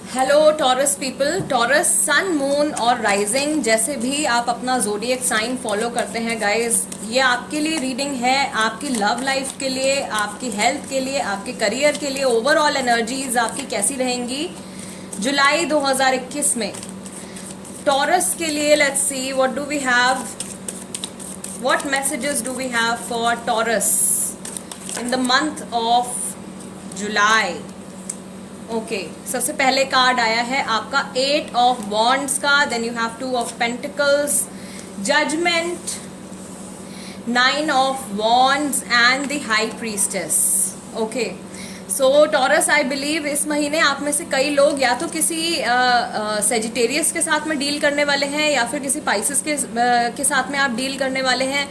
Hello Taurus people. Taurus sun moon और rising जैसे भी आप अपना जोडिएक साइन फॉलो करते हैं गाइस, ये आपके लिए रीडिंग है, आपकी लव लाइफ के लिए, आपकी हेल्थ के लिए, आपके करियर के लिए। ओवरऑल एनर्जीज आपकी कैसी रहेंगी जुलाई 2021 में टॉरस के लिए? Let's see what do we have, what messages do we have for Taurus in the month of July. Okay, सबसे पहले कार्ड आया है आपका 8 ऑफ वॉन्ड्स का, then you have 2 of pentacles, judgement, 9 of wands and the high priestess. Okay, so Taurus I believe इस महीने आप में से कई लोग या तो किसी सेजिटेरियस के साथ में डील करने वाले हैं या फिर किसी पाइसिस के साथ में आप डील करने वाले हैं।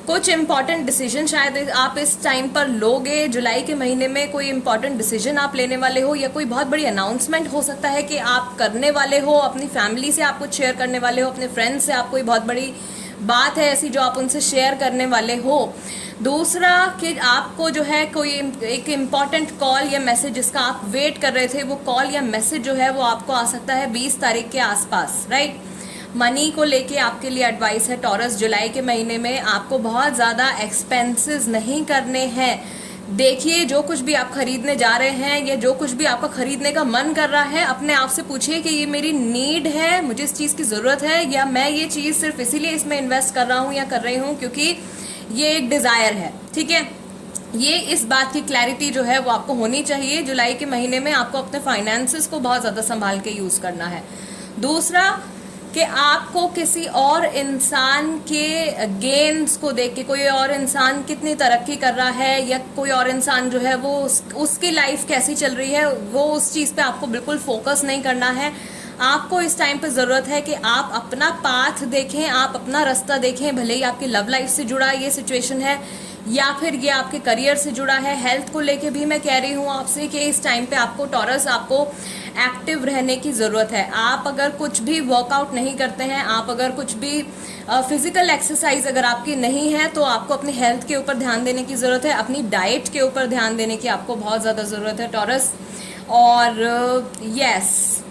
कुछ इंपॉर्टेंट डिसीजन शायद आप इस टाइम पर लोगे। जुलाई के महीने में कोई इंपॉर्टेंट डिसीजन आप लेने वाले हो या कोई बहुत बड़ी अनाउंसमेंट हो सकता है कि आप करने वाले हो, अपनी फैमिली से आप कुछ शेयर करने वाले हो, अपने फ्रेंड्स से आप कोई बहुत बड़ी बात है ऐसी जो आप उनसे शेयर करने वाले हो। दूसरा कि आपको जो है कोई एक इम्पॉर्टेंट कॉल या मैसेज जिसका आप वेट कर रहे थे, वो कॉल या मैसेज जो है वो आपको आ सकता है 20 तारीख के आसपास, राइट। मनी को लेके आपके लिए एडवाइस है टॉरस, जुलाई के महीने में आपको बहुत ज़्यादा एक्सपेंसेस नहीं करने हैं। देखिए, जो कुछ भी आप खरीदने जा रहे हैं या जो कुछ भी आपका खरीदने का मन कर रहा है, अपने आप से पूछिए कि ये मेरी नीड है, मुझे इस चीज़ की ज़रूरत है, या मैं ये चीज़ सिर्फ इसीलिए इसमें इन्वेस्ट कर रहा हूँ या कर रही हूँ क्योंकि ये एक डिज़ायर है। ठीक है, ये इस बात की क्लैरिटी जो है वो आपको होनी चाहिए। जुलाई के महीने में आपको अपने फाइनेंसेस को बहुत ज़्यादा संभाल के यूज़ करना है। दूसरा कि आपको किसी और इंसान के गेन्स को देख के, कोई और इंसान कितनी तरक्की कर रहा है या कोई और इंसान जो है वो उसकी लाइफ कैसी चल रही है, वो उस चीज़ पे आपको बिल्कुल फोकस नहीं करना है। आपको इस टाइम पे ज़रूरत है कि आप अपना पाथ देखें, आप अपना रास्ता देखें, भले ही आपकी लव लाइफ से जुड़ा ये सिचुएशन है या फिर ये आपके करियर से जुड़ा है। हेल्थ को लेके भी मैं कह रही हूँ आपसे कि इस टाइम पे आपको टॉरस, आपको एक्टिव रहने की ज़रूरत है। आप अगर कुछ भी वर्कआउट नहीं करते हैं, आप अगर कुछ भी फिजिकल एक्सरसाइज अगर आपकी नहीं है, तो आपको अपनी हेल्थ के ऊपर ध्यान देने की ज़रूरत है, अपनी डाइट के ऊपर ध्यान देने की आपको बहुत ज़्यादा ज़रूरत है टॉरस। और यस,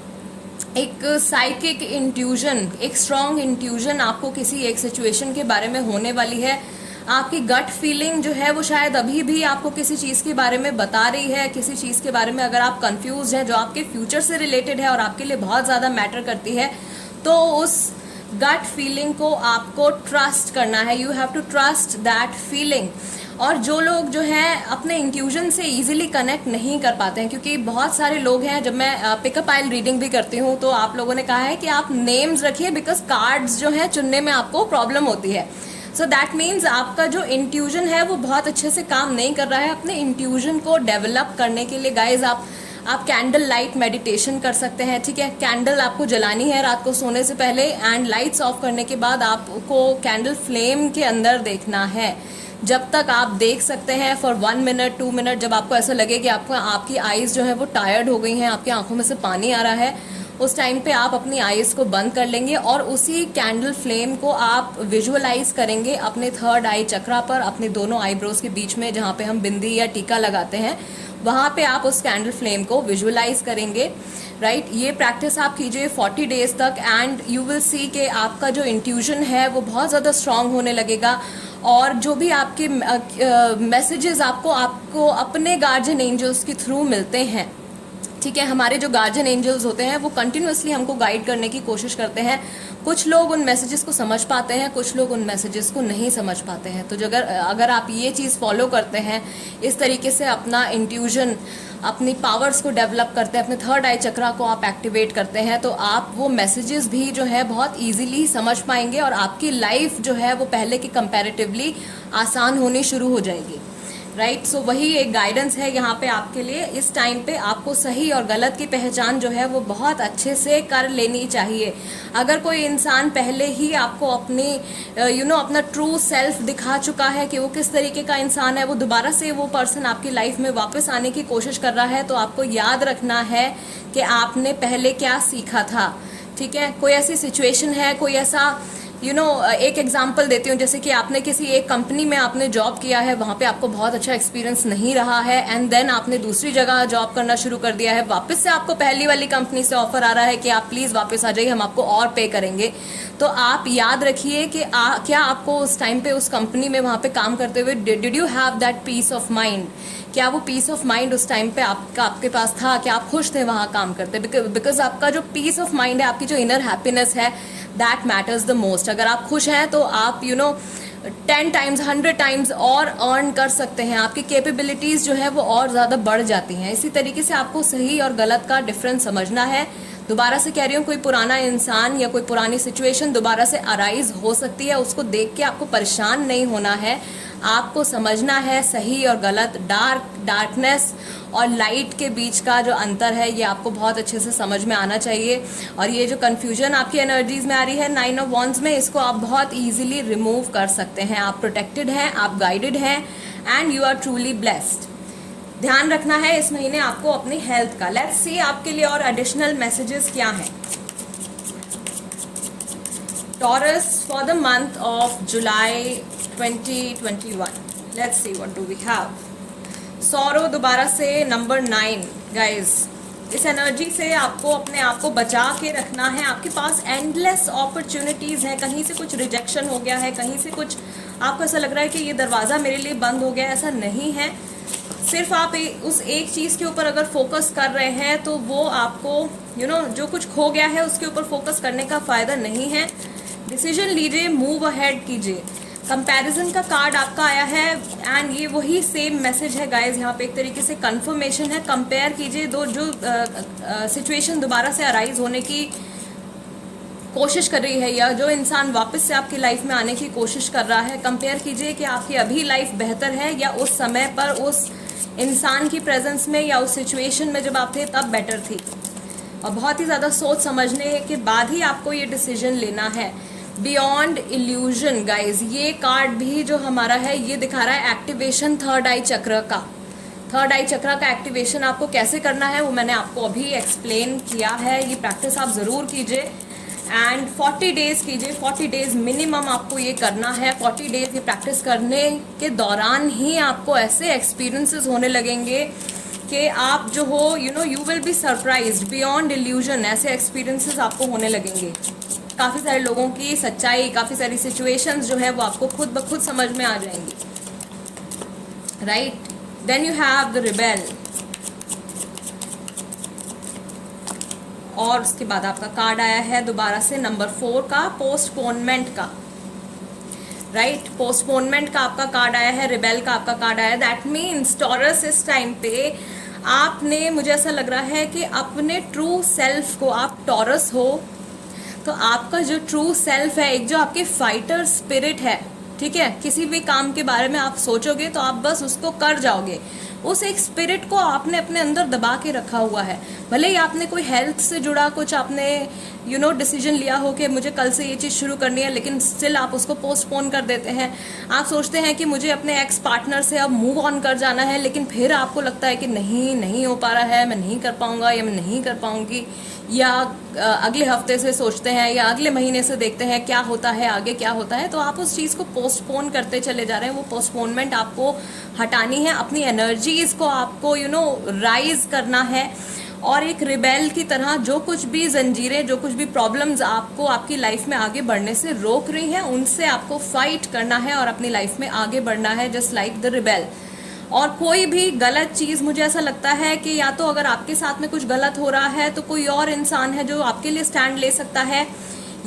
एक साइकिक इंट्यूजन, एक स्ट्रॉन्ग इंट्यूजन आपको किसी एक सिचुएशन के बारे में होने वाली है। आपकी गट फीलिंग जो है वो शायद अभी भी आपको किसी चीज़ के बारे में बता रही है, किसी चीज़ के बारे में अगर आप कंफ्यूज हैं जो आपके फ्यूचर से रिलेटेड है और आपके लिए बहुत ज़्यादा मैटर करती है, तो उस गट फीलिंग को आपको ट्रस्ट करना है। You have to trust that feeling. और जो लोग जो हैं अपने इंट्यूजन से इजीली कनेक्ट नहीं कर पाते हैं, क्योंकि बहुत सारे लोग हैं, जब मैं पिकअप आइल रीडिंग भी करती हूँ तो आप लोगों ने कहा है कि आप नेम्स रखिए बिकॉज कार्ड्स जो हैं चुनने में आपको प्रॉब्लम होती है। सो दैट मीन्स आपका जो इंट्यूजन है वो बहुत अच्छे से काम नहीं कर रहा है। अपने इंट्यूजन को डेवलप करने के लिए गाइज आप कैंडल लाइट मेडिटेशन कर सकते हैं। ठीक है, कैंडल आपको जलानी है रात को सोने से पहले, एंड लाइट्स ऑफ करने के बाद आपको कैंडल फ्लेम के अंदर देखना है। जब तक आप देख सकते हैं फॉर 1 मिनट 2 मिनट, जब आपको ऐसा लगे कि आपकी आईज जो है वो टायर्ड हो गई हैं, आपकी आंखों में से पानी आ रहा है, उस टाइम पे आप अपनी आईज को बंद कर लेंगे और उसी कैंडल फ्लेम को आप विजुअलाइज करेंगे अपने थर्ड आई चक्रा पर, अपने दोनों आईब्रोज के बीच में जहाँ पे हम बिंदी या टीका लगाते हैं, वहाँ पे आप उस कैंडल फ्लेम को विजुअलाइज करेंगे। राइट, ये प्रैक्टिस आप कीजिए 40 डेज तक, एंड यू विल सी कि आपका जो इंट्यूजन है वो बहुत ज़्यादा स्ट्रांग होने लगेगा। और जो भी आपके मैसेजेस आपको अपने गार्जियन एंजल्स के थ्रू मिलते हैं, ठीक है, हमारे जो गार्जियन एंजल्स होते हैं वो कंटिन्यूसली हमको गाइड करने की कोशिश करते हैं। कुछ लोग उन मैसेजेस को समझ पाते हैं, कुछ लोग उन मैसेजेस को नहीं समझ पाते हैं। तो अगर आप ये चीज़ फॉलो करते हैं, इस तरीके से अपना इंट्यूजन, अपनी पावर्स को डेवलप करते हैं, अपने थर्ड आई चक्रा को आप एक्टिवेट करते हैं, तो आप वो मैसेजेस भी जो है बहुत ईजिली समझ पाएंगे और आपकी लाइफ जो है वो पहले की कंपैरेटिवली आसान होनी शुरू हो जाएगी। राइट, सो वही एक गाइडेंस है यहाँ पे आपके लिए। इस टाइम पे आपको सही और गलत की पहचान जो है वो बहुत अच्छे से कर लेनी चाहिए। अगर कोई इंसान पहले ही आपको अपनी अपना ट्रू सेल्फ दिखा चुका है कि वो किस तरीके का इंसान है, वो दोबारा से वो पर्सन आपकी लाइफ में वापस आने की कोशिश कर रहा है, तो आपको याद रखना है कि आपने पहले क्या सीखा था। ठीक है, कोई ऐसी सिचुएशन है, कोई ऐसा एक एग्जांपल देती हूँ, जैसे कि आपने किसी एक कंपनी में आपने जॉब किया है, वहाँ पे आपको बहुत अच्छा एक्सपीरियंस नहीं रहा है, एंड देन आपने दूसरी जगह जॉब करना शुरू कर दिया है, वापस से आपको पहली वाली कंपनी से ऑफर आ रहा है कि आप प्लीज़ वापस आ जाइए, हम आपको और पे करेंगे। तो आप याद रखिए कि क्या आपको उस टाइम पे उस कंपनी में वहाँ पे काम करते हुए did you have that peace of mind? क्या वो पीस ऑफ माइंड उस टाइम पे आपके पास था? क्या आप खुश थे वहाँ काम करते? बिकॉज आपका जो पीस ऑफ माइंड है, आपकी जो इनर हैप्पीनेस है, दैट मैटर्स द मोस्ट। अगर आप खुश हैं तो आप 10 टाइम्स 100 टाइम्स और अर्न कर सकते हैं, आपकी कैपेबिलिटीज़ जो है वो और ज़्यादा बढ़ जाती हैं। इसी तरीके से आपको सही और गलत का डिफरेंस समझना है। दोबारा से कह रही हूँ, कोई पुराना इंसान या कोई पुरानी सिचुएशन दोबारा से अराइज हो सकती है, उसको देख के आपको परेशान नहीं होना है। आपको समझना है सही और गलत, डार्कनेस और लाइट के बीच का जो अंतर है, ये आपको बहुत अच्छे से समझ में आना चाहिए। और ये जो कन्फ्यूजन आपकी एनर्जीज में आ रही है 9 ऑफ वॉन्ड्स में, इसको आप बहुत ईजिली रिमूव कर सकते हैं। आप प्रोटेक्टेड हैं, आप गाइडेड हैं, and you are truly blessed. ध्यान रखना है इस महीने आपको अपनी हेल्थ का। लेट्स सी आपके लिए और एडिशनल मैसेजेस क्या हैं। Taurus for the month of July 2021, let's see what do we have. Sorrow दोबारा से नंबर 9 गाइज। इस एनर्जी से आपको अपने आप को बचा के रखना है। आपके पास एंडलेस अपॉर्चुनिटीज़ हैं। कहीं से कुछ रिजेक्शन हो गया है, कहीं से कुछ आपको ऐसा लग रहा है कि ये दरवाज़ा मेरे लिए बंद हो गया, ऐसा नहीं है। सिर्फ आप उस एक चीज़ के ऊपर अगर फोकस कर रहे हैं तो वो आपको जो कुछ खो गया है उसके ऊपर फोकस करने का फ़ायदा नहीं है। डिसीजन लीजिए, मूव अहेड कीजिए। कंपैरिजन का कार्ड आपका आया है, एंड ये वही सेम मैसेज है गाइज। यहाँ पे एक तरीके से कंफर्मेशन है। कंपेयर कीजिए दो जो सिचुएशन दोबारा से अराइज होने की कोशिश कर रही है, या जो इंसान वापस से आपकी लाइफ में आने की कोशिश कर रहा है, कंपेयर कीजिए कि आपकी अभी लाइफ बेहतर है या उस समय पर उस इंसान की प्रेजेंस में या उस सिचुएशन में जब आप थे तब बेटर थी। और बहुत ही ज़्यादा सोच समझने के बाद ही आपको ये डिसीजन लेना है। बियॉन्ड इल्यूजन गाइज, ये कार्ड भी जो हमारा है ये दिखा रहा है एक्टिवेशन थर्ड आई चक्र का। थर्ड आई चक्र का एक्टिवेशन आपको कैसे करना है वो मैंने आपको अभी एक्सप्लेन किया है। ये प्रैक्टिस आप ज़रूर कीजिए, एंड 40 डेज़ कीजिए। 40 डेज़ मिनिमम आपको ये करना है। 40 डेज़ ये प्रैक्टिस करने के दौरान ही आपको ऐसे एक्सपीरियंसेस होने लगेंगे कि आप जो हो you will be surprised beyond illusion. ऐसे एक्सपीरियंसेस आपको होने लगेंगे। काफ़ी सारे लोगों की सच्चाई, काफ़ी सारी सिचुएशंस जो है वो आपको खुद ब खुद समझ में आ जाएंगी, right. Then you have the rebel, और उसके बाद आपका कार्ड आया है दोबारा से नंबर 4 का, पोस्टपोनमेंट का, राइट। पोस्टपोनमेंट का आपका कार्ड आया है, रिबेल का आपका कार्ड आया है। दैट मीन्स टॉरस इस टाइम पे आपने, मुझे ऐसा लग रहा है कि अपने ट्रू सेल्फ को, आप टॉरस हो तो आपका जो ट्रू सेल्फ है, एक जो आपके फाइटर स्पिरिट है, ठीक है, किसी भी काम के बारे में आप सोचोगे तो आप बस उसको कर जाओगे। उस एक स्पिरिट को आपने अपने अंदर दबा के रखा हुआ है। भले ही आपने कोई हेल्थ से जुड़ा कुछ आपने डिसीजन लिया हो कि मुझे कल से ये चीज़ शुरू करनी है, लेकिन स्टिल आप उसको पोस्टपोन कर देते हैं। आप सोचते हैं कि मुझे अपने एक्स पार्टनर से अब मूव ऑन कर जाना है, लेकिन फिर आपको लगता है कि नहीं हो पा रहा है, मैं नहीं कर पाऊंगा या मैं नहीं कर पाऊंगी, या अगले हफ्ते से सोचते हैं या अगले महीने से देखते हैं क्या होता है, आगे क्या होता है। तो आप उस चीज़ को पोस्टपोन करते चले जा रहे हैं। वो पोस्टपोनमेंट आपको हटानी है। अपनी एनर्जीज को आपको राइज करना है, और एक रिबेल की तरह जो कुछ भी जंजीरें, जो कुछ भी प्रॉब्लम्स आपको आपकी लाइफ में आगे बढ़ने से रोक रही हैं, उनसे आपको फाइट करना है और अपनी लाइफ में आगे बढ़ना है, जस्ट लाइक द रिबेल। और कोई भी गलत चीज़, मुझे ऐसा लगता है कि या तो अगर आपके साथ में कुछ गलत हो रहा है तो कोई और इंसान है जो आपके लिए स्टैंड ले सकता है,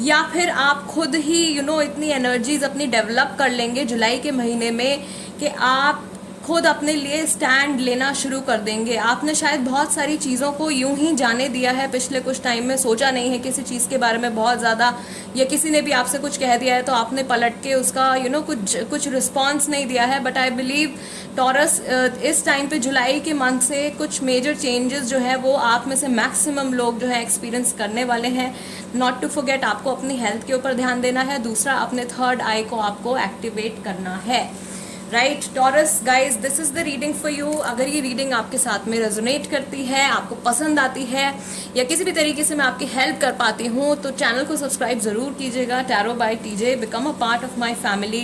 या फिर आप खुद ही इतनी एनर्जीज अपनी डेवलप कर लेंगे जुलाई के महीने में कि आप खुद अपने लिए स्टैंड लेना शुरू कर देंगे। आपने शायद बहुत सारी चीज़ों को यूं ही जाने दिया है पिछले कुछ टाइम में, सोचा नहीं है किसी चीज़ के बारे में बहुत ज़्यादा, या किसी ने भी आपसे कुछ कह दिया है तो आपने पलट के उसका कुछ रिस्पॉन्स नहीं दिया है। बट आई बिलीव टॉरस इस टाइम पे जुलाई के मंथ से कुछ मेजर चेंजेस जो है वो आप में से मैक्सिमम लोग जो है एक्सपीरियंस करने वाले हैं। नॉट टू फॉरगेट, आपको अपनी हेल्थ के ऊपर ध्यान देना है। दूसरा, अपने थर्ड आई को आपको एक्टिवेट करना है। Right taurus guys, this is the reading for you. अगर ये रीडिंग आपके साथ में रेजोनेट करती है, आपको पसंद आती है, या किसी भी तरीके से मैं आपकी हेल्प कर पाती हूँ, तो चैनल को सब्सक्राइब जरूर कीजिएगा। Tarot bye TJ, become a part of my family.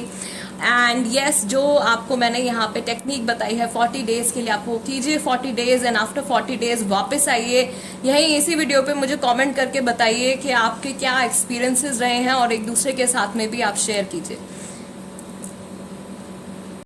And yes, जो आपको मैंने यहाँ पे टेक्निक बताई है 40 डेज के लिए, आप वो कीजिए 40 डेज, एंड आफ्टर 40 डेज वापस आइए यहीं इसी वीडियो पे मुझे कमेंट करके बताइए कि आपके क्या एक्सपीरियंसेस रहे हैं, और एक दूसरे के साथ में भी आप शेयर कीजिए।